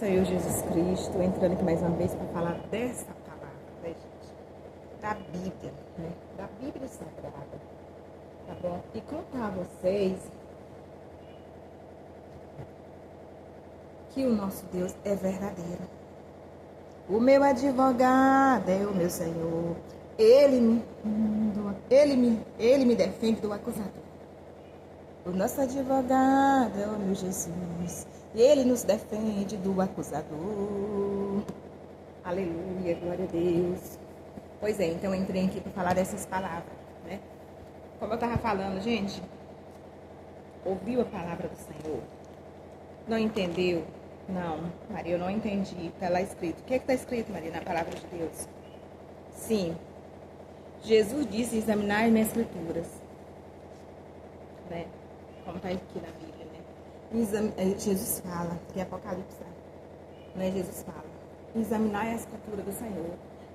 Senhor Jesus Cristo, entrando aqui mais uma vez para falar dessa palavra, né, gente? Da Bíblia, né? Da Bíblia Sagrada, tá bom? E contar a vocês que o nosso Deus é verdadeiro. O meu advogado é o meu Senhor. Ele me defende do acusador. O nosso advogado é o meu Jesus. E ele nos defende do acusador. Aleluia, glória a Deus. Pois é, então eu entrei aqui para falar dessas palavras, né? Como eu estava falando, gente, ouviu a palavra do Senhor? Não entendeu? Não, Maria, eu não entendi. Está lá escrito. O que está escrito, Maria, na palavra de Deus? Sim, Jesus disse: examinar as minhas escrituras, né? Como está aqui na Bíblia, né? Jesus fala, que é Apocalipse, né? Jesus fala: examinar a escritura do Senhor.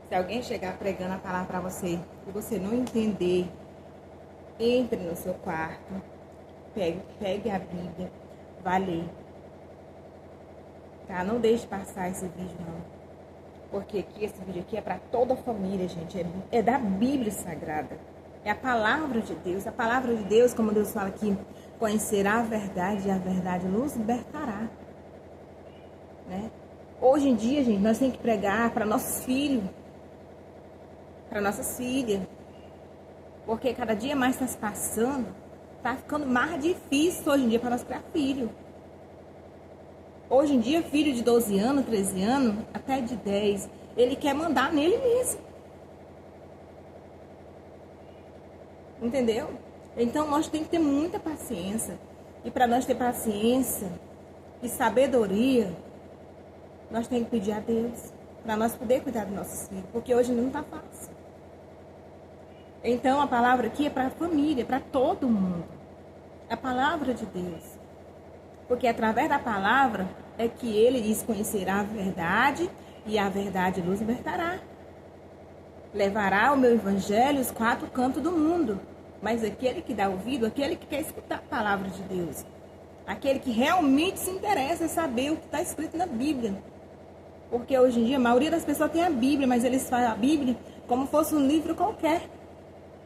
Se alguém chegar pregando a palavra para você e você não entender, entre no seu quarto, pegue a Bíblia, vá ler. Tá? Não deixe passar esse vídeo, não. Porque aqui, esse vídeo aqui é para toda a família, gente. É da Bíblia Sagrada. É a palavra de Deus. A palavra de Deus, como Deus fala aqui, conhecerá a verdade e a verdade nos libertará. Né? Hoje em dia, gente, nós temos que pregar para nossos filhos, para nossas filhas. Porque cada dia mais está se passando, está ficando mais difícil hoje em dia para nós criar filho. Hoje em dia, filho de 12 anos, 13 anos, até de 10, ele quer mandar nele mesmo. Entendeu? Então, nós temos que ter muita paciência. E para nós ter paciência e sabedoria, nós temos que pedir a Deus, para nós poder cuidar dos nossos filhos, porque hoje não está fácil. Então, a palavra aqui é para a família, para todo mundo. A palavra de Deus. Porque através da palavra é que ele diz: conhecerá a verdade e a verdade nos libertará. Levará o meu evangelho aos 4 cantos do mundo. Mas aquele que dá ouvido, aquele que quer escutar a palavra de Deus, aquele que realmente se interessa em saber o que está escrito na Bíblia. Porque hoje em dia a maioria das pessoas tem a Bíblia, mas eles fazem a Bíblia como fosse um livro qualquer.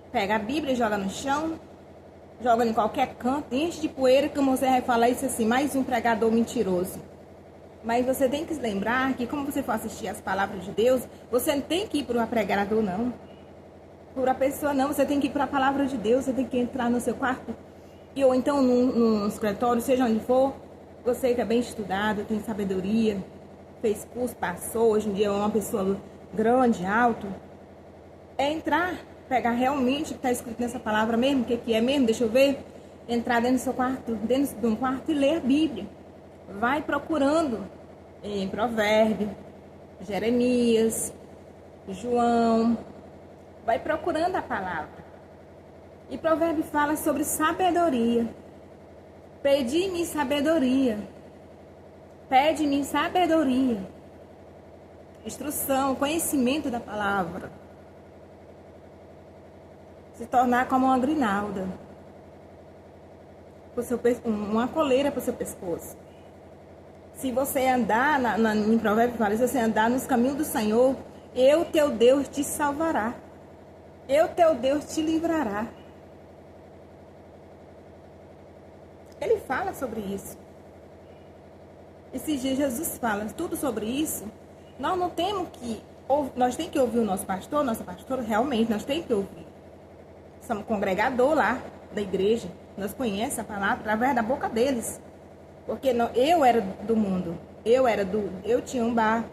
Pega a Bíblia e joga no chão, joga em qualquer canto, enche de poeira, como você vai falar isso assim: mais um pregador mentiroso. Mas você tem que se lembrar que, como você for assistir as palavras de Deus, você não tem que ir para um pregador, não. Por uma pessoa, não. Você tem que ir para a palavra de Deus. Você tem que entrar no seu quarto, ou então num escritório, seja onde for. Você que é bem estudado, tem sabedoria, fez curso, passou, hoje em dia é uma pessoa grande, alto. É entrar, pegar realmente o que está escrito nessa palavra mesmo, o que é mesmo, deixa eu ver. Entrar dentro do seu quarto, dentro de um quarto, e ler a Bíblia. Vai procurando em Provérbios, Jeremias, João. Vai procurando a palavra. E Provérbio fala sobre sabedoria. Pedi-me sabedoria. Pede-me sabedoria. Instrução, conhecimento da palavra. Se tornar como uma grinalda. Uma coleira para o seu pescoço. Se você andar, em Provérbio fala: se você andar nos caminhos do Senhor, eu, teu Deus, te salvará. Eu, teu Deus, te livrará. Ele fala sobre isso. Esses dias Jesus fala tudo sobre isso. Nós não temos que... Nós temos que ouvir o nosso pastor, nossa pastora, realmente, nós temos que ouvir. Somos congregador lá da igreja. Nós conhecemos a palavra através da boca deles. Porque eu era do mundo. Eu tinha um bar.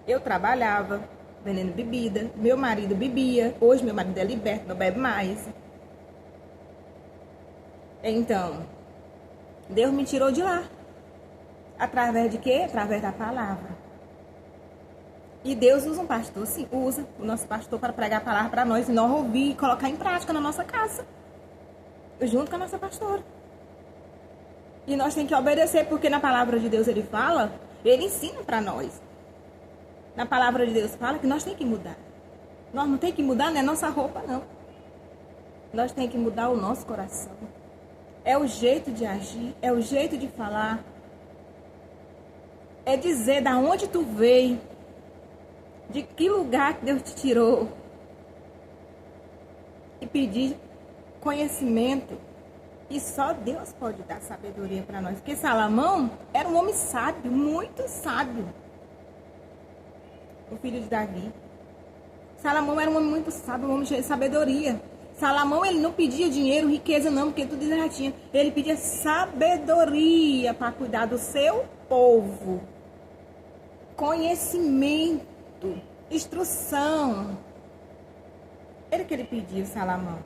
Eu trabalhava vendendo bebida. Meu marido bebia. Hoje meu marido é liberto, não bebe mais. Então, Deus me tirou de lá. Através de quê? Através da palavra. E Deus usa um pastor, sim, usa o nosso pastor para pregar a palavra para nós e nós ouvir e colocar em prática na nossa casa. Junto com a nossa pastora. E nós temos que obedecer, porque na palavra de Deus ele fala, ele ensina para nós. Na palavra de Deus fala que nós temos que mudar. Nós não temos que mudar, não é nossa roupa, não. Nós temos que mudar o nosso coração. É o jeito de agir, é o jeito de falar. É dizer da onde tu veio, de que lugar que Deus te tirou. E pedir conhecimento. E só Deus pode dar sabedoria para nós. Porque Salomão era um homem sábio, muito sábio. O filho de Davi. Salomão era um homem muito sábio, um homem de sabedoria. Salomão, ele não pedia dinheiro, riqueza não, porque tudo ele já tinha. Ele pedia sabedoria para cuidar do seu povo. Conhecimento, instrução. Era o que ele pedia, Salomão.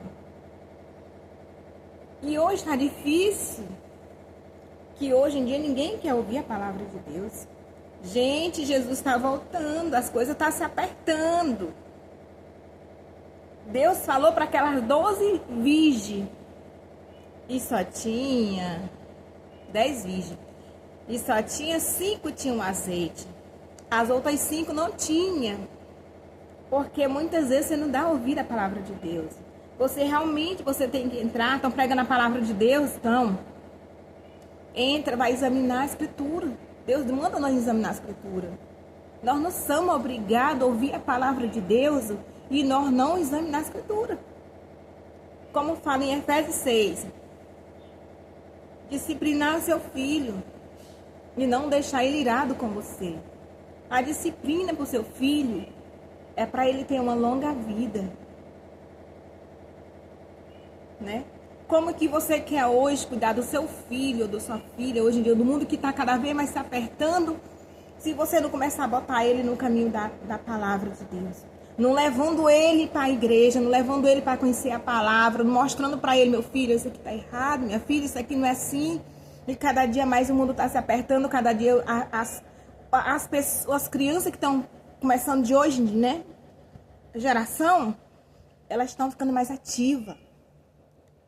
E hoje está difícil, que hoje em dia ninguém quer ouvir a palavra de Deus. Gente, Jesus está voltando, as coisas estão se apertando. Deus falou para aquelas 12 virgens, e só tinha 10 virgens, e só tinha 5 tinham azeite. As outras 5 não tinham, porque muitas vezes você não dá ouvido à palavra de Deus. Você tem que entrar, estão pregando a palavra de Deus, então entra, vai examinar a escritura. Deus manda nós examinar a escritura. Nós não somos obrigados a ouvir a palavra de Deus e nós não examinar a escritura. Como fala em Efésios 6, disciplinar o seu filho e não deixar ele irado com você. A disciplina para o seu filho é para ele ter uma longa vida. Né? Como que você quer hoje cuidar do seu filho ou da sua filha, hoje em dia, do mundo que está cada vez mais se apertando, se você não começar a botar ele no caminho da palavra de Deus? Não levando ele para a igreja, não levando ele para conhecer a palavra, não mostrando para ele, meu filho, isso aqui está errado, minha filha, isso aqui não é assim. E cada dia mais o mundo está se apertando, cada dia as pessoas, as crianças que estão começando de hoje, né? Geração, elas estão ficando mais ativas.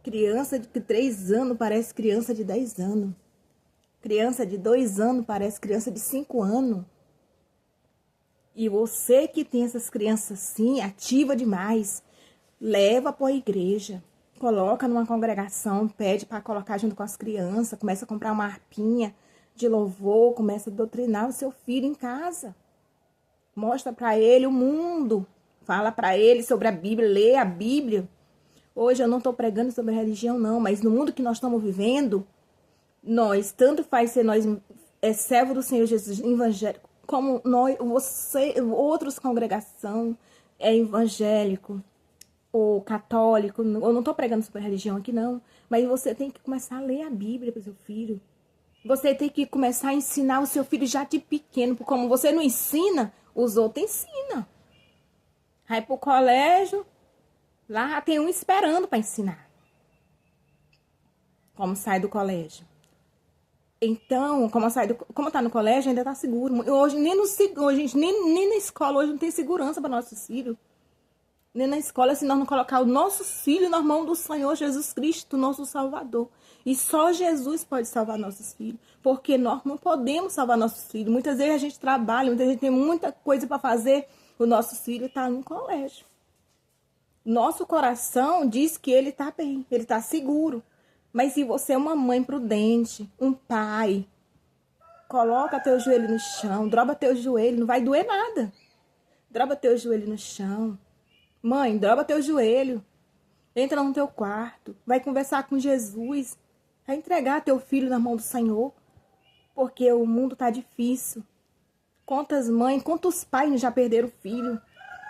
Criança de 3 anos parece criança de 10 anos. Criança de 2 anos parece criança de 5 anos. E você que tem essas crianças assim, ativa demais, leva para a igreja. Coloca numa congregação, pede para colocar junto com as crianças. Começa a comprar uma harpinha de louvor, começa a doutrinar o seu filho em casa. Mostra para ele o mundo. Fala para ele sobre a Bíblia, lê a Bíblia. Hoje eu não estou pregando sobre religião, não, mas no mundo que nós estamos vivendo, nós, tanto faz ser nós servo do Senhor Jesus evangélico, como nós, você, outros congregação é evangélico ou católico. Eu não estou pregando sobre religião aqui, não, mas você tem que começar a ler a Bíblia para o seu filho. Você tem que começar a ensinar o seu filho já de pequeno, porque como você não ensina, os outros ensinam. Vai para o colégio. Lá tem um esperando para ensinar. Como sai do colégio. Então, como está no colégio, ainda está seguro. Hoje, nem na escola, hoje não tem segurança para nossos filhos. Nem na escola, se nós não colocar os nossos filhos nas mãos do Senhor Jesus Cristo, nosso Salvador. E só Jesus pode salvar nossos filhos. Porque nós não podemos salvar nossos filhos. Muitas vezes a gente trabalha, muitas vezes tem muita coisa para fazer. O nosso filho está no colégio. Nosso coração diz que ele está bem, ele está seguro. Mas se você é uma mãe prudente, um pai, coloca teu joelho no chão, droba teu joelho, não vai doer nada. Droba teu joelho no chão. Mãe, droba teu joelho. Entra no teu quarto, vai conversar com Jesus. Vai entregar teu filho na mão do Senhor. Porque o mundo está difícil. Quantas mães, quantos pais já perderam filho?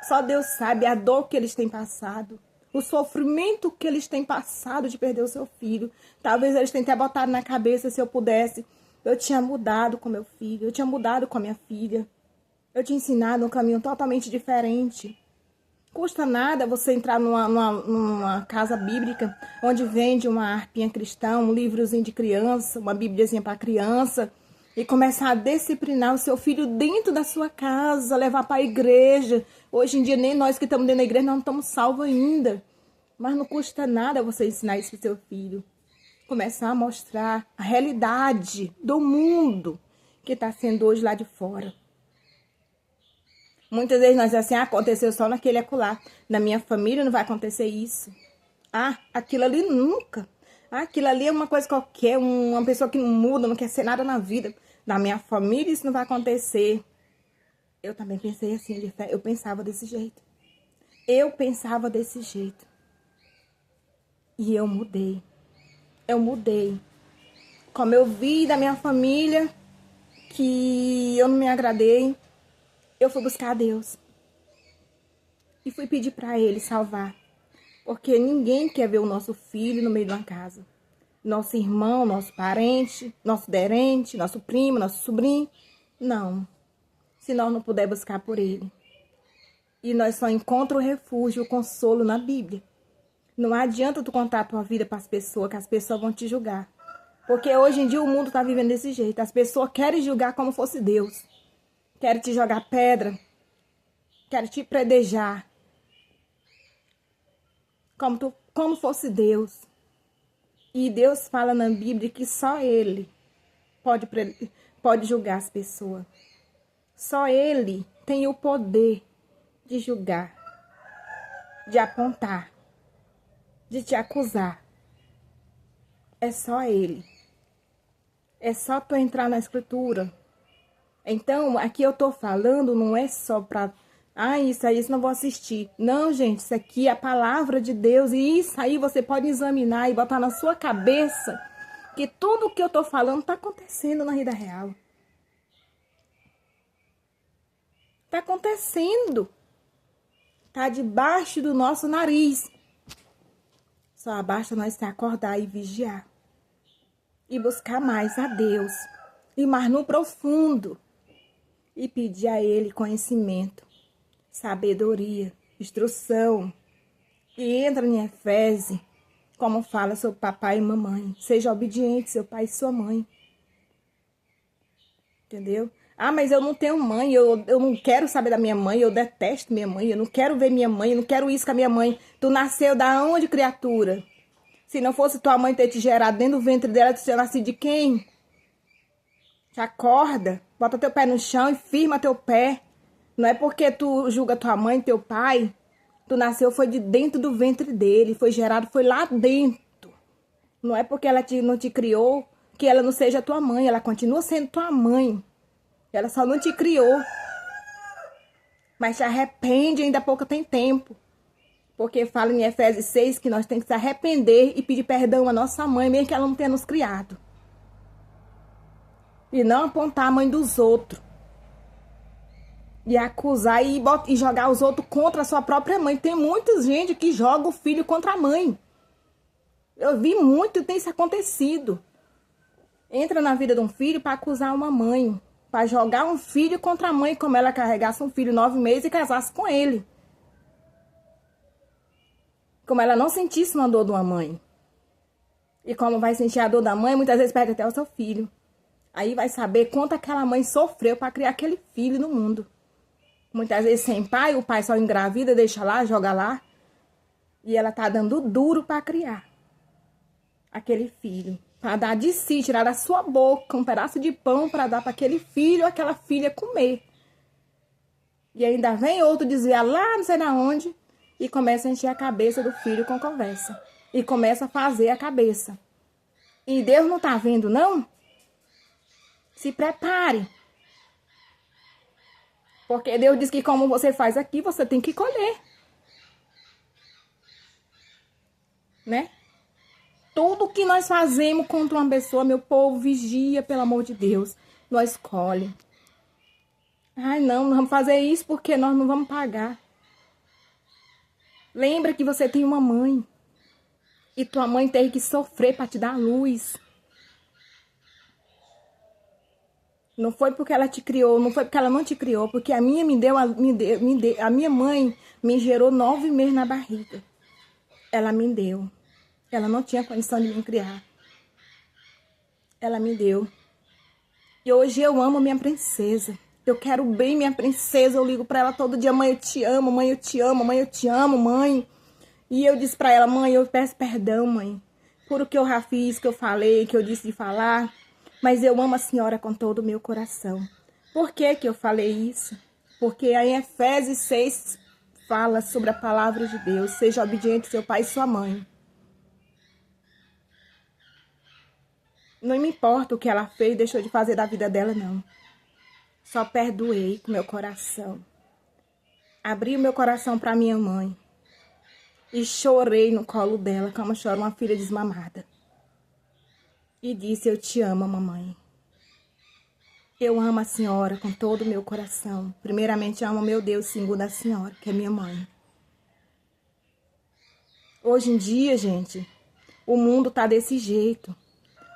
Só Deus sabe a dor que eles têm passado. O sofrimento que eles têm passado de perder o seu filho. Talvez eles tenham até botado na cabeça, se eu pudesse, eu tinha mudado com meu filho, eu tinha mudado com a minha filha. Eu tinha ensinado um caminho totalmente diferente. Custa nada você entrar numa casa bíblica, onde vende uma harpinha cristã, um livrozinho de criança, uma bíbliazinha para criança, e começar a disciplinar o seu filho dentro da sua casa, levar para a igreja. Hoje em dia, nem nós que estamos dentro da igreja, não estamos salvos ainda. Mas não custa nada você ensinar isso para o seu filho. Começar a mostrar a realidade do mundo que está sendo hoje lá de fora. Muitas vezes nós dizemos assim, aconteceu só naquele acolá. Na minha família não vai acontecer isso. Aquilo ali nunca. Aquilo ali é uma coisa qualquer, uma pessoa que não muda, não quer ser nada na vida. Na minha família isso não vai acontecer. Eu também pensei assim, de fé. Eu pensava desse jeito. Eu pensava desse jeito. E eu mudei. Eu mudei. Como eu vi da minha família que eu não me agradei, eu fui buscar a Deus. E fui pedir para Ele salvar. Porque ninguém quer ver o nosso filho no meio de uma casa. Nosso irmão, nosso parente, nosso derente, nosso primo, nosso sobrinho. Não. Se nós não puder buscar por Ele. E nós só encontramos o refúgio, o consolo na Bíblia. Não adianta tu contar a tua vida para as pessoas, que as pessoas vão te julgar. Porque hoje em dia o mundo está vivendo desse jeito. As pessoas querem julgar como fosse Deus. Querem te jogar pedra. Querem te predejar. Como fosse Deus. E Deus fala na Bíblia que só Ele pode julgar as pessoas. Só Ele tem o poder de julgar, de apontar, de te acusar. É só Ele. É só tu entrar na Escritura. Então, aqui eu tô falando não é só para... isso não vou assistir. Não, gente, isso aqui é a palavra de Deus. E isso aí você pode examinar e botar na sua cabeça que tudo o que eu tô falando tá acontecendo na vida real. Tá acontecendo. Tá debaixo do nosso nariz. Só basta nós se acordar e vigiar. E buscar mais a Deus. Ir mais no profundo. E pedir a Ele conhecimento, sabedoria, instrução. E entra em Efésios, como fala sobre papai e mamãe. Seja obediente, seu pai e sua mãe. Entendeu? Mas eu não tenho mãe, eu não quero saber da minha mãe, eu detesto minha mãe, eu não quero ver minha mãe, eu não quero isso com a minha mãe. Tu nasceu da onde, criatura? Se não fosse tua mãe ter te gerado dentro do ventre dela, tu tinha nascido de quem? Te acorda, bota teu pé no chão e firma teu pé. Não é porque tu julga tua mãe, teu pai. Tu nasceu, foi de dentro do ventre dele, foi gerado, foi lá dentro. Não é porque ela não te criou que ela não seja tua mãe, ela continua sendo tua mãe. Ela só não te criou. Mas te arrepende, ainda há pouco tem tempo. Porque fala em Efésios 6 que nós temos que se arrepender e pedir perdão à nossa mãe, mesmo que ela não tenha nos criado. E não apontar a mãe dos outros. E acusar e jogar os outros contra a sua própria mãe. Tem muita gente que joga o filho contra a mãe. Eu vi muito, tem isso acontecido. Entra na vida de um filho para acusar uma mãe. Para jogar um filho contra a mãe, como ela carregasse um filho 9 meses e casasse com ele. Como ela não sentisse uma dor de uma mãe. E como vai sentir a dor da mãe, muitas vezes perde até o seu filho. Aí vai saber quanto aquela mãe sofreu para criar aquele filho no mundo. Muitas vezes sem pai, o pai só engravida, deixa lá, joga lá. E ela tá dando duro para criar aquele filho. Para dar de si, tirar da sua boca um pedaço de pão para dar para aquele filho ou aquela filha comer. E ainda vem outro desviar lá, não sei de onde, e começa a encher a cabeça do filho com conversa. E começa a fazer a cabeça. E Deus não tá vendo, não? Se prepare. Porque Deus diz que como você faz aqui, você tem que colher. Né? Tudo que nós fazemos contra uma pessoa, meu povo, vigia, pelo amor de Deus. Nós colhe. Não vamos fazer isso porque nós não vamos pagar. Lembra que você tem uma mãe. E tua mãe teve que sofrer para te dar luz. Não foi porque ela te criou, não foi porque ela não te criou, porque a minha a minha mãe me gerou 9 meses na barriga. Ela me deu. Ela não tinha condição de me criar. Ela me deu. E hoje eu amo minha princesa. Eu quero bem minha princesa. Eu ligo para ela todo dia: mãe, eu te amo, mãe, eu te amo, mãe, eu te amo, mãe. E eu disse para ela: mãe, eu peço perdão, mãe, por o que eu já fiz, que eu falei, que eu disse de falar. Mas eu amo a senhora com todo o meu coração. Por que que eu falei isso? Porque em Efésios 6 fala sobre a palavra de Deus. Seja obediente ao seu pai e sua mãe. Não me importa o que ela fez, deixou de fazer da vida dela, não. Só perdoei com meu coração. Abri o meu coração para minha mãe. E chorei no colo dela, como chora uma filha desmamada. E disse, eu te amo, mamãe. Eu amo a senhora com todo o meu coração. Primeiramente, amo meu Deus, segundo a senhora, que é minha mãe. Hoje em dia, gente, o mundo tá desse jeito.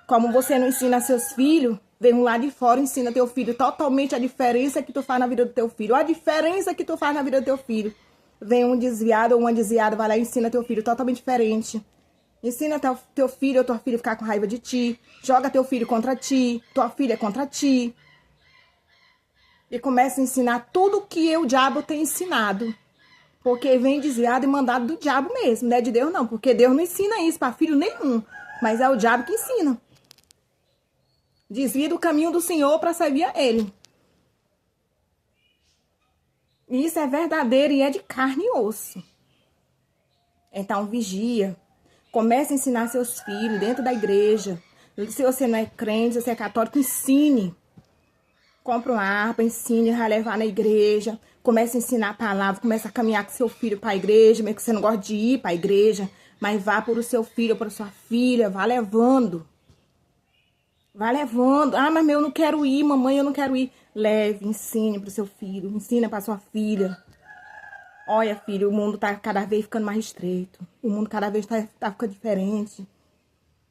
Como você não ensina seus filhos, vem um lá de fora e ensina teu filho totalmente a diferença que tu faz na vida do teu filho. A diferença que tu faz na vida do teu filho. Vem um desviado ou uma desviada, vai lá e ensina teu filho totalmente diferente. Ensina teu filho ou tua filha a ficar com raiva de ti. Joga teu filho contra ti, tua filha contra ti. E começa a ensinar tudo que o diabo tem ensinado. Porque vem desviado e mandado do diabo mesmo, não é de Deus não. Porque Deus não ensina isso para filho nenhum. Mas é o diabo que ensina. Desvia do caminho do Senhor para servir a Ele. E isso é verdadeiro e é de carne e osso. Então vigia. Comece a ensinar seus filhos dentro da igreja. Se você não é crente, se você é católico, ensine. Compre uma harpa, ensine a levar na igreja. Comece a ensinar a palavra, comece a caminhar com seu filho para a igreja, mesmo que você não gosta de ir para a igreja, mas vá por o seu filho ou para sua filha, vá levando. Vá levando. Ah, mas eu não quero ir, mamãe, eu não quero ir. Leve, ensine para o seu filho, ensine para sua filha. Olha, filho, o mundo tá cada vez ficando mais estreito. O mundo cada vez tá ficando diferente.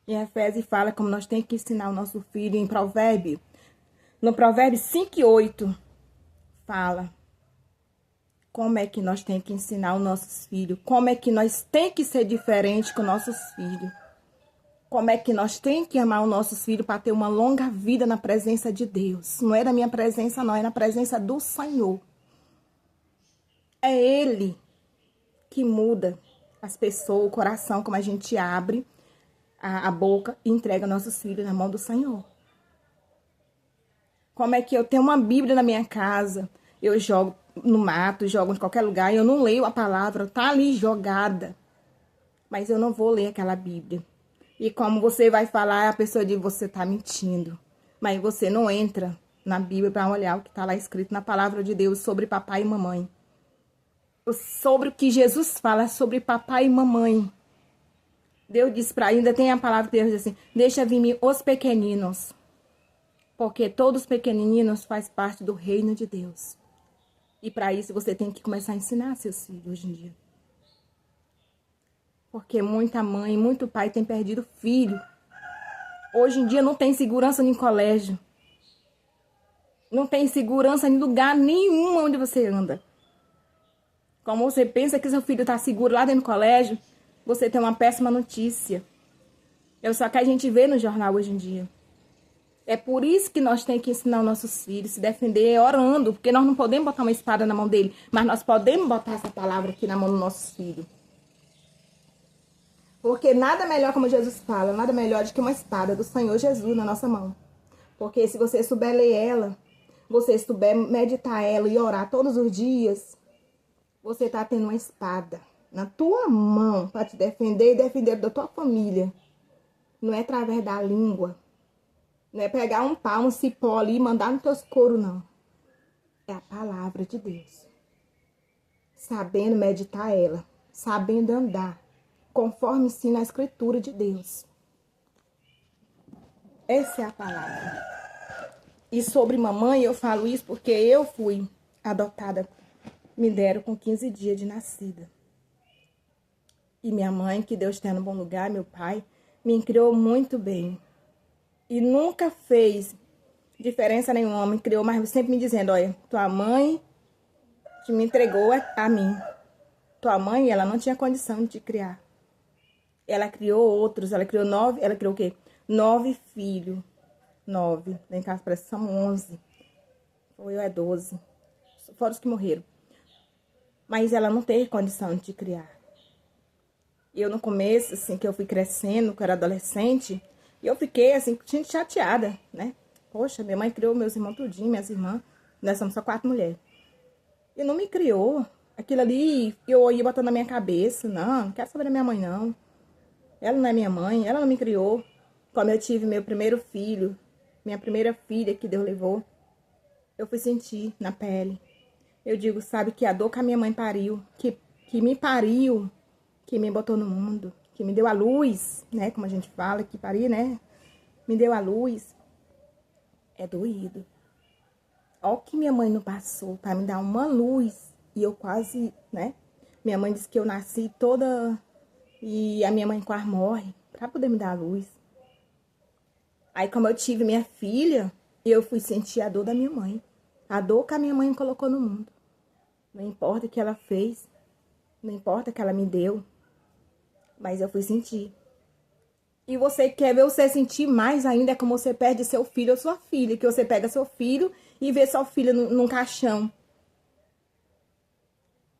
Em Efésios fala como nós temos que ensinar o nosso filho em Provérbio. No Provérbio 5:8 fala como é que nós temos que ensinar os nossos filhos. Como é que nós temos que ser diferente com nossos filhos. Como é que nós temos que amar os nossos filhos para ter uma longa vida na presença de Deus. Não é na minha presença, não. É na presença do Senhor. É Ele que muda as pessoas, o coração, como a gente abre a boca e entrega nossos filhos na mão do Senhor. Como é que eu tenho uma Bíblia na minha casa, eu jogo no mato, jogo em qualquer lugar, eu não leio a palavra, tá ali jogada. Mas eu não vou ler aquela Bíblia. E como você vai falar, a pessoa diz, você tá mentindo. Mas você não entra na Bíblia para olhar o que tá lá escrito na palavra de Deus sobre papai e mamãe. Sobre o que Jesus fala sobre papai e mamãe. Deus diz para ainda tem a palavra que Deus diz assim, deixa vir os pequeninos. Porque todos os pequeninos fazem parte do reino de Deus. E para isso você tem que começar a ensinar seus filhos hoje em dia. Porque muita mãe, muito pai tem perdido filho. Hoje em dia não tem segurança em colégio. Não tem segurança em lugar nenhum onde você anda. Como você pensa que seu filho está seguro lá dentro do colégio, você tem uma péssima notícia. É só que a gente vê no jornal hoje em dia. É por isso que nós temos que ensinar os nossos filhos, se defender orando, porque nós não podemos botar uma espada na mão dele, mas nós podemos botar essa palavra aqui na mão dos nossos filhos. Porque nada melhor, como Jesus fala, nada melhor do que uma espada do Senhor Jesus na nossa mão. Porque se você souber ler ela, você souber meditar ela e orar todos os dias, você está tendo uma espada na tua mão para te defender e defender da tua família. Não é através da língua. Não é pegar um pau, um cipó ali e mandar nos teus coros, não. É a palavra de Deus. Sabendo meditar ela. Sabendo andar. Conforme ensina a escritura de Deus. Essa é a palavra. E sobre mamãe, eu falo isso porque eu fui adotada. Me deram com 15 dias de nascida. E minha mãe, que Deus tenha no bom lugar, meu pai, me criou muito bem. E nunca fez diferença nenhuma, me criou, mas sempre me dizendo, olha, tua mãe que me entregou a mim. Tua mãe, ela não tinha condição de te criar. Ela criou outros, ela criou 9, ela criou o quê? 9 filhos. 9. Lá em casa parece que são 11. Ou eu é 12. Fora os que morreram. Mas ela não teve condição de te criar. Eu no começo, assim, que eu fui crescendo, que eu era adolescente, eu fiquei, assim, chateada, né? Poxa, minha mãe criou meus irmãos tudinho, minhas irmãs. Nós somos só 4 mulheres. E não me criou. Aquilo ali, eu ia botando na minha cabeça. Não quero saber da minha mãe, não. Ela não é minha mãe, ela não me criou. Como eu tive meu primeiro filho, minha primeira filha que Deus levou, eu fui sentir na pele. Eu digo, sabe, que a dor que a minha mãe pariu, que me pariu, que me botou no mundo, que me deu a luz, né? Como a gente fala, que pariu, né? Me deu a luz. É doído. Olha o que minha mãe não passou para me dar uma luz. E eu quase, né? Minha mãe disse que eu nasci toda... E a minha mãe quase morre para poder me dar a luz. Aí, como eu tive minha filha, eu fui sentir a dor da minha mãe. A dor que a minha mãe me colocou no mundo. Não importa o que ela fez. Não importa o que ela me deu. Mas eu fui sentir. E você quer ver você sentir mais ainda, é como você perde seu filho ou sua filha. Que você pega seu filho e vê sua filha num caixão.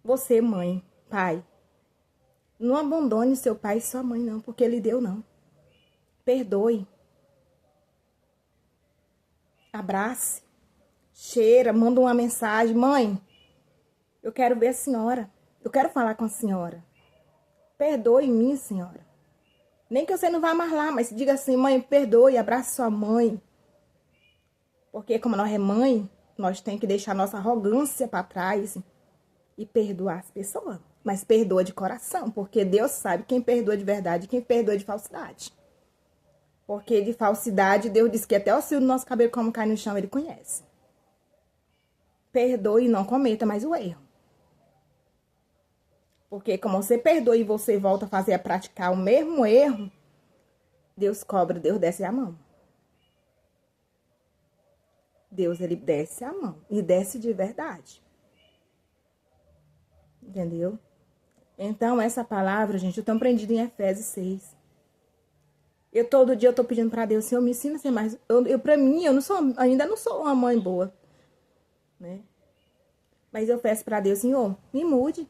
Você, mãe, pai, não abandone seu pai e sua mãe, não, porque ele deu, não. Perdoe. Abrace. Cheira, manda uma mensagem. Mãe, eu quero ver a senhora. Eu quero falar com a senhora. Perdoe minha senhora. Nem que você não vá mais lá, mas diga assim, mãe, perdoe, abrace sua mãe. Porque como nós é mãe, nós temos que deixar nossa arrogância para trás e perdoar as pessoas. Mas perdoa de coração, porque Deus sabe quem perdoa de verdade e quem perdoa de falsidade. Porque de falsidade, Deus diz que até o fio do nosso cabelo, como cai no chão, Ele conhece. Perdoe e não cometa mais o erro. Porque como você perdoa e você volta a praticar o mesmo erro, Deus cobra, Deus desce a mão. Deus, Ele desce a mão. E desce de verdade. Entendeu? Então, essa palavra, gente, eu tô aprendendo em Efésios 6. Todo dia eu tô pedindo pra Deus, Senhor, me ensina a ser mais... Pra mim, ainda não sou uma mãe boa, né? Mas eu peço pra Deus, Senhor, me mude.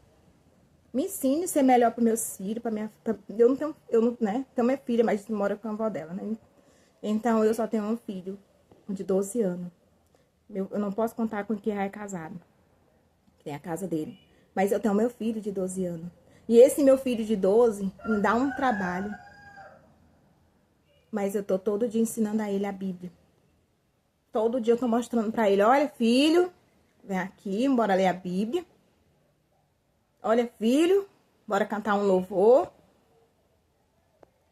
Me ensine a ser melhor para meus filhos, eu não, né? Tenho minha filha, mas mora com a avó dela, né? Então, eu só tenho um filho de 12 anos. Eu não posso contar com quem é casado. Tem a casa dele. Mas eu tenho meu filho de 12 anos. E esse meu filho de 12 me dá um trabalho. Mas eu tô todo dia ensinando a ele a Bíblia. Todo dia eu tô mostrando para ele, olha, filho, vem aqui, bora ler a Bíblia. Olha, filho, bora cantar um louvor.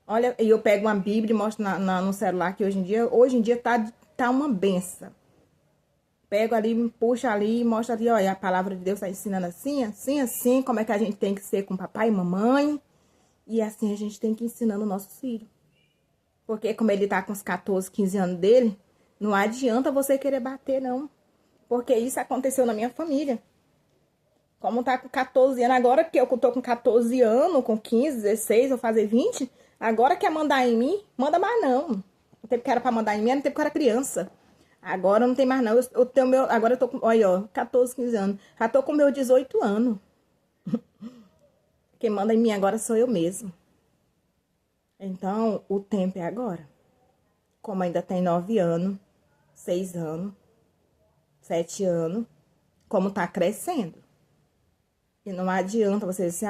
Olha, e eu pego uma Bíblia e mostro no celular, que hoje em dia tá uma benção. Pego ali, puxa ali e mostra ali, olha, a palavra de Deus tá ensinando assim, assim, assim, como é que a gente tem que ser com papai e mamãe. E assim a gente tem que ensinar os nossos filhos. Porque como ele tá com os 14, 15 anos dele, não adianta você querer bater, não. Porque isso aconteceu na minha família. Como tá com 14 anos, agora que eu tô com 14 anos, com 15, 16, vou fazer 20, agora quer mandar em mim, manda mais não. No tempo que era pra mandar em mim, no tempo que eu era criança. Agora não tem mais não, agora eu tô com, olha, ó, 14, 15 anos, já tô com meus 18 anos. Quem manda em mim agora sou eu mesmo. Então, o tempo é agora. Como ainda tem 9 anos, 6 anos, 7 anos, como tá crescendo. E não adianta você dizer,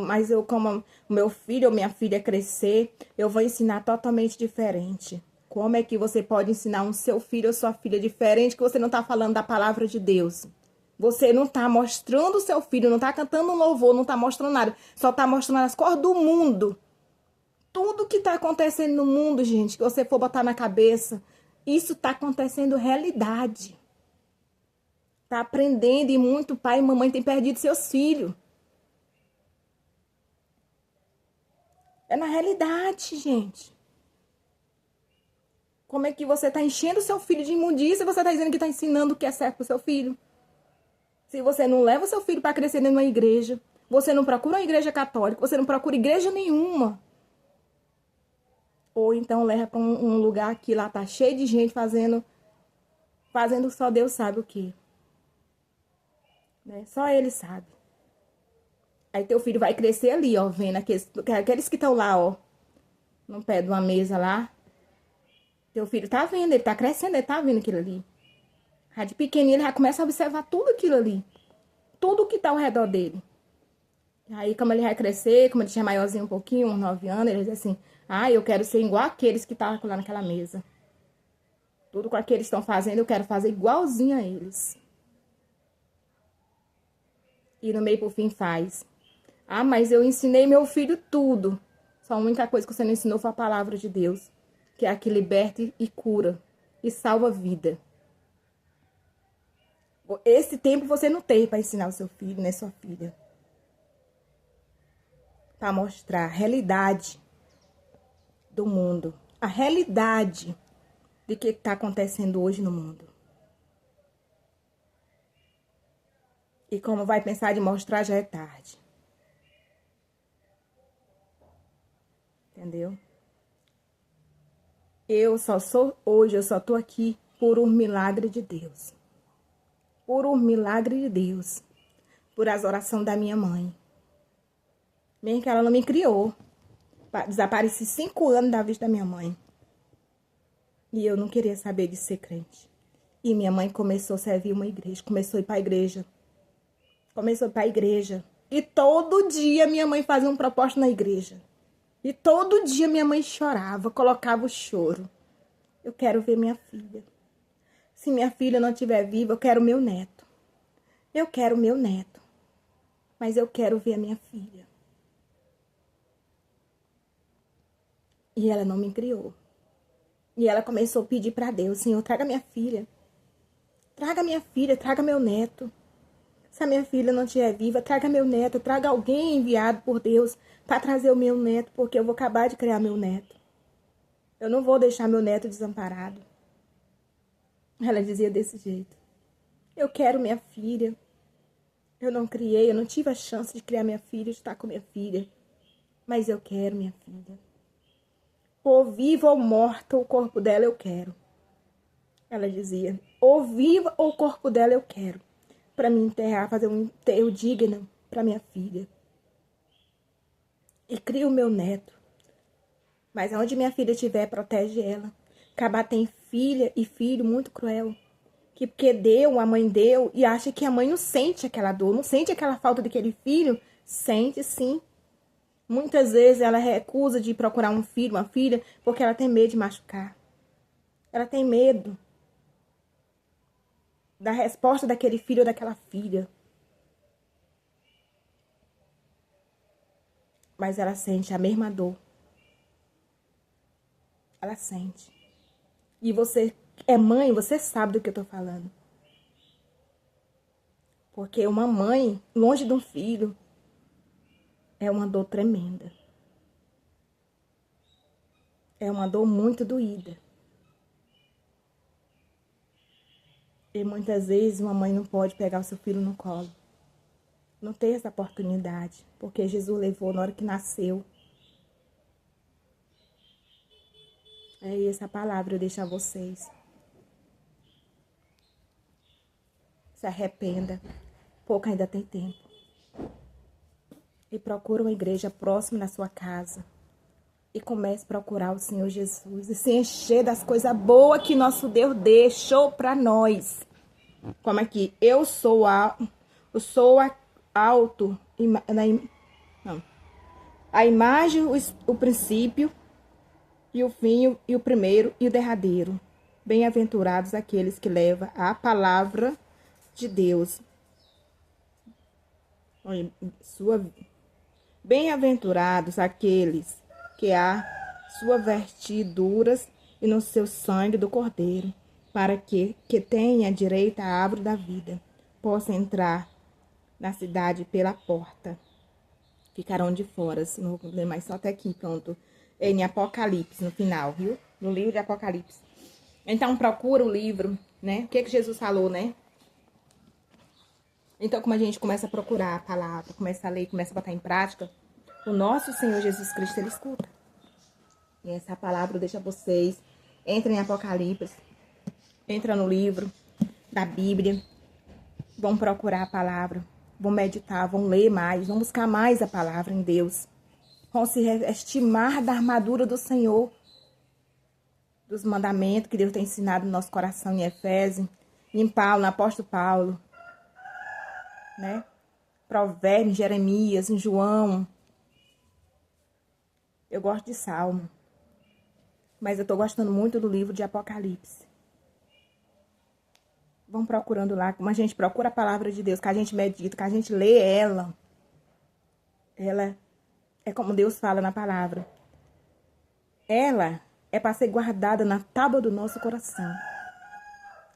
mas eu como o meu filho ou minha filha crescer, eu vou ensinar totalmente diferente. Como é que você pode ensinar um seu filho ou sua filha diferente que você não tá falando da palavra de Deus? Você não tá mostrando o seu filho, não tá cantando um louvor, não tá mostrando nada. Só tá mostrando as cores do mundo. Tudo que tá acontecendo no mundo, gente, que você for botar na cabeça, isso tá acontecendo realidade. Tá aprendendo e muito pai e mamãe tem perdido seus filhos. É na realidade, gente. Como é que você tá enchendo o seu filho de imundícia e você tá dizendo que tá ensinando o que é certo pro seu filho? Se você não leva o seu filho para crescer dentro de uma igreja, você não procura uma igreja católica, você não procura igreja nenhuma. Ou então leva para um lugar que lá tá cheio de gente fazendo só Deus sabe o que. Né? Só Ele sabe. Aí teu filho vai crescer ali, ó, vendo aqueles que estão lá, ó, no pé de uma mesa lá. Teu filho tá vendo, ele tá crescendo, ele tá vendo aquilo ali. Já de pequenininho ele já começa a observar tudo aquilo ali. Tudo que tá ao redor dele. Aí como ele vai crescer, como ele já é maiorzinho um pouquinho, uns 9 anos, ele diz assim, Ah, eu quero ser igual aqueles que estavam lá naquela mesa. Tudo com aqueles que estão fazendo, eu quero fazer igualzinho a eles. E no meio, por fim, faz. Ah, mas eu ensinei meu filho tudo. Só a única coisa que você não ensinou foi a palavra de Deus, que é a que liberta e cura e salva a vida. Esse tempo você não tem para ensinar o seu filho, nem sua filha. Para mostrar a realidade do mundo. A realidade de que está acontecendo hoje no mundo. E como vai pensar de mostrar, já é tarde. Entendeu? Eu só tô aqui por um milagre de Deus. Por um milagre de Deus. Por as orações da minha mãe. Bem que ela não me criou. Desapareci 5 anos da vida da minha mãe. E eu não queria saber de ser crente. E minha mãe começou a servir uma igreja. Começou a ir para a igreja. E todo dia minha mãe fazia um propósito na igreja. E todo dia minha mãe chorava, colocava o choro. Eu quero ver minha filha. Se minha filha não estiver viva, eu quero meu neto. Eu quero meu neto. Mas eu quero ver a minha filha. E ela não me criou. E ela começou a pedir para Deus: Senhor, traga minha filha. Traga minha filha, traga meu neto. Se a minha filha não estiver viva, traga meu neto. Traga alguém enviado por Deus para trazer o meu neto, porque eu vou acabar de criar meu neto. Eu não vou deixar meu neto desamparado. Ela dizia desse jeito. Eu quero minha filha. Eu não criei, eu não tive a chance de criar minha filha, de estar com minha filha. Mas eu quero minha filha. Ou viva ou morta, o corpo dela eu quero. Ela dizia, ou viva ou o corpo dela eu quero. Para me enterrar, fazer um enterro digno para minha filha. E cria o meu neto. Mas onde minha filha estiver, protege ela. Cabá tem filha e filho muito cruel. Que porque deu, a mãe deu, e acha que a mãe não sente aquela dor, não sente aquela falta daquele filho. Sente sim. Muitas vezes ela recusa de procurar um filho, uma filha, porque ela tem medo de machucar. Ela tem medo da resposta daquele filho ou daquela filha. Mas ela sente a mesma dor. Ela sente. E você é mãe, você sabe do que eu tô falando. Porque uma mãe, longe de um filho, é uma dor tremenda. É uma dor muito doída. E muitas vezes uma mãe não pode pegar o seu filho no colo. Não tem essa oportunidade. Porque Jesus levou na hora que nasceu. É essa palavra eu deixo a vocês. Se arrependa. Pouco ainda tem tempo. E procura uma igreja próxima da sua casa. E comece a procurar o Senhor Jesus. E se encher das coisas boas que nosso Deus deixou para nós. Como aqui, eu sou alto. Não. A imagem, o princípio, e o fim, e o primeiro, e o derradeiro. Bem-aventurados aqueles que levam a palavra de Deus. Bem-aventurados aqueles que há suas vestiduras e no seu sangue do cordeiro, para que tenha direito à árvore da vida, possa entrar na cidade pela porta. Ficarão de fora, se não vou ler mais só até aqui, pronto. É em Apocalipse, no final, viu? No livro de Apocalipse. Então, procura o livro, né? O que Jesus falou, né? Então, como a gente começa a procurar a palavra, começa a ler, começa a botar em prática, o nosso Senhor Jesus Cristo, Ele escuta. E essa palavra eu deixo a vocês. Entrem em Apocalipse. Entra no livro da Bíblia. Vão procurar a palavra. Vão meditar, vão ler mais. Vão buscar mais a palavra em Deus. Vão se estimar da armadura do Senhor. Dos mandamentos que Deus tem ensinado no nosso coração em Efésios. Em Paulo, no apóstolo Paulo. Né? Provérbios, Jeremias, em João. Eu gosto de Salmo. Mas eu tô gostando muito do livro de Apocalipse. Vão procurando lá, como a gente procura a palavra de Deus, que a gente medita, que a gente lê ela. Ela é como Deus fala na palavra. Ela é para ser guardada na tábua do nosso coração.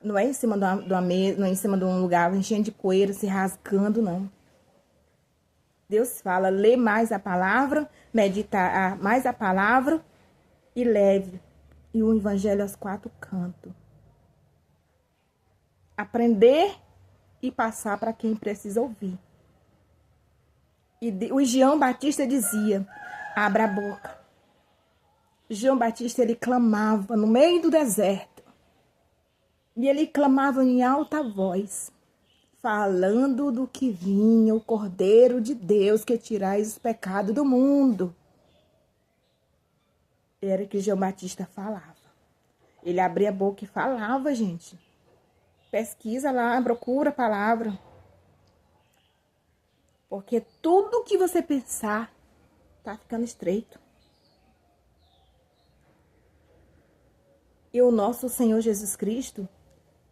Não é em cima de uma mesa, não é em cima de um lugar enchendo de poeira, se rasgando, não. Deus fala, lê mais a palavra, medita mais a palavra e leve. E o evangelho aos 4 cantos. Aprender e passar para quem precisa ouvir. E o João Batista dizia, abra a boca. João Batista, ele clamava no meio do deserto. E ele clamava em alta voz, falando do que vinha, o Cordeiro de Deus que tirais os pecados do mundo. Era que João Batista falava. Ele abria a boca e falava, gente. Pesquisa lá, procura a palavra. Porque tudo que você pensar tá ficando estreito. E o nosso Senhor Jesus Cristo,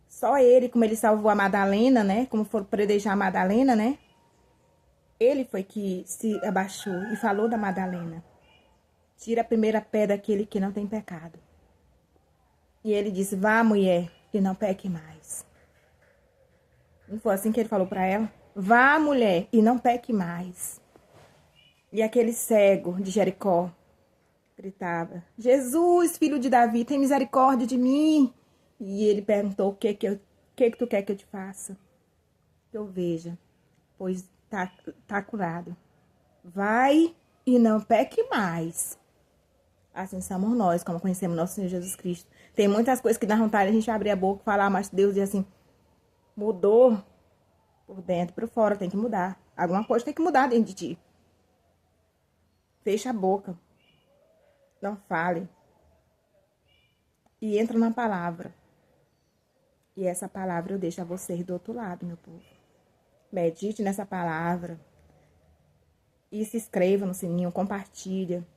só ele, como ele salvou a Madalena, né? Como for predejar a Madalena, né? Ele foi que se abaixou e falou da Madalena. Tira a primeira pedra daquele que não tem pecado. E ele disse, vá, mulher, e não peque mais. Não foi assim que ele falou para ela? Vá, mulher, e não peque mais. E aquele cego de Jericó gritava, Jesus, filho de Davi, tem misericórdia de mim. E ele perguntou, o que tu quer que eu te faça? Que eu veja, pois tá curado. Vai e não peque mais. Assim somos nós, como conhecemos nosso Senhor Jesus Cristo. Tem muitas coisas que dá vontade a gente abrir a boca e falar, mas Deus diz assim, mudou por dentro, por fora, tem que mudar. Alguma coisa tem que mudar dentro de ti. Fecha a boca. Não fale. E entra na palavra. E essa palavra eu deixo a vocês do outro lado, meu povo. Medite nessa palavra. E se inscreva no sininho, compartilha.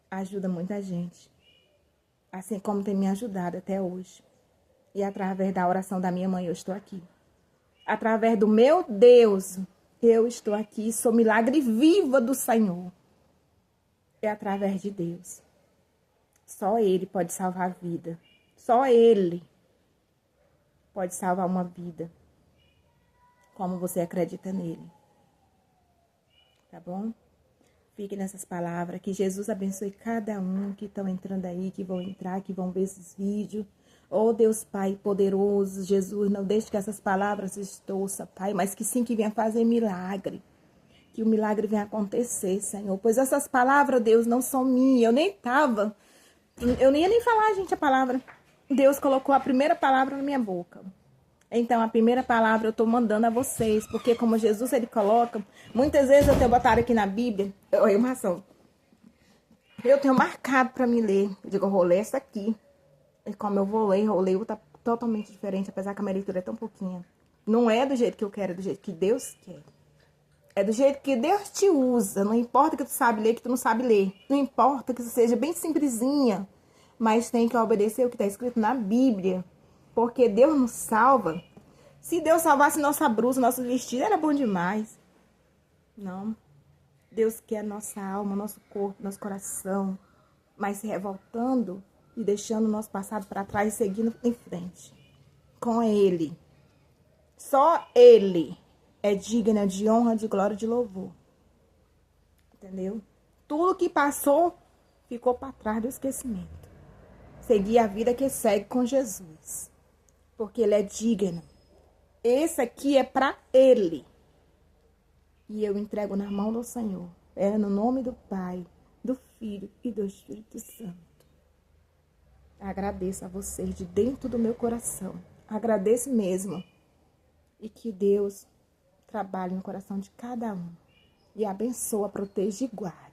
Ajuda muita gente. Assim como tem me ajudado até hoje. E através da oração da minha mãe eu estou aqui. Através do meu Deus eu estou aqui. Sou milagre viva do Senhor. É através de Deus. Só Ele pode salvar a vida. Só Ele pode salvar uma vida. Como você acredita nele. Tá bom? Fique nessas palavras. Que Jesus abençoe cada um que estão entrando aí, que vão entrar, que vão ver esses vídeos. Oh, Deus Pai poderoso, Jesus, não deixe que essas palavras estorçam, Pai, mas que sim, que venha fazer milagre. Que o milagre venha acontecer, Senhor. Pois essas palavras, Deus, não são minhas. Eu nem ia nem falar, gente, a palavra. Deus colocou a primeira palavra na minha boca. Então, a primeira palavra eu estou mandando a vocês. Porque como Jesus, ele coloca... Muitas vezes eu tenho botado aqui na Bíblia... Eu tenho marcado para me ler. Eu digo, eu vou ler essa aqui. E como eu vou ler, o leio tá totalmente diferente. Apesar que a minha leitura é tão pouquinha. Não é do jeito que eu quero, é do jeito que Deus quer. É do jeito que Deus te usa. Não importa que tu sabe ler, que tu não sabe ler. Não importa que tu seja bem simplesinha. Mas tem que obedecer o que está escrito na Bíblia. Porque Deus nos salva. Se Deus salvasse nossa blusa, nosso vestido, era bom demais. Não. Deus quer nossa alma, nosso corpo, nosso coração. Mas se revoltando e deixando o nosso passado para trás e seguindo em frente. Com Ele. Só Ele é digna de honra, de glória e de louvor. Entendeu? Tudo que passou ficou para trás do esquecimento. Seguir a vida que segue com Jesus. Porque Ele é digno. Esse aqui é para Ele. E eu entrego na mão do Senhor. É no nome do Pai, do Filho e do Espírito Santo. Agradeço a vocês de dentro do meu coração. Agradeço mesmo. E que Deus trabalhe no coração de cada um. E abençoa, proteja e guarde.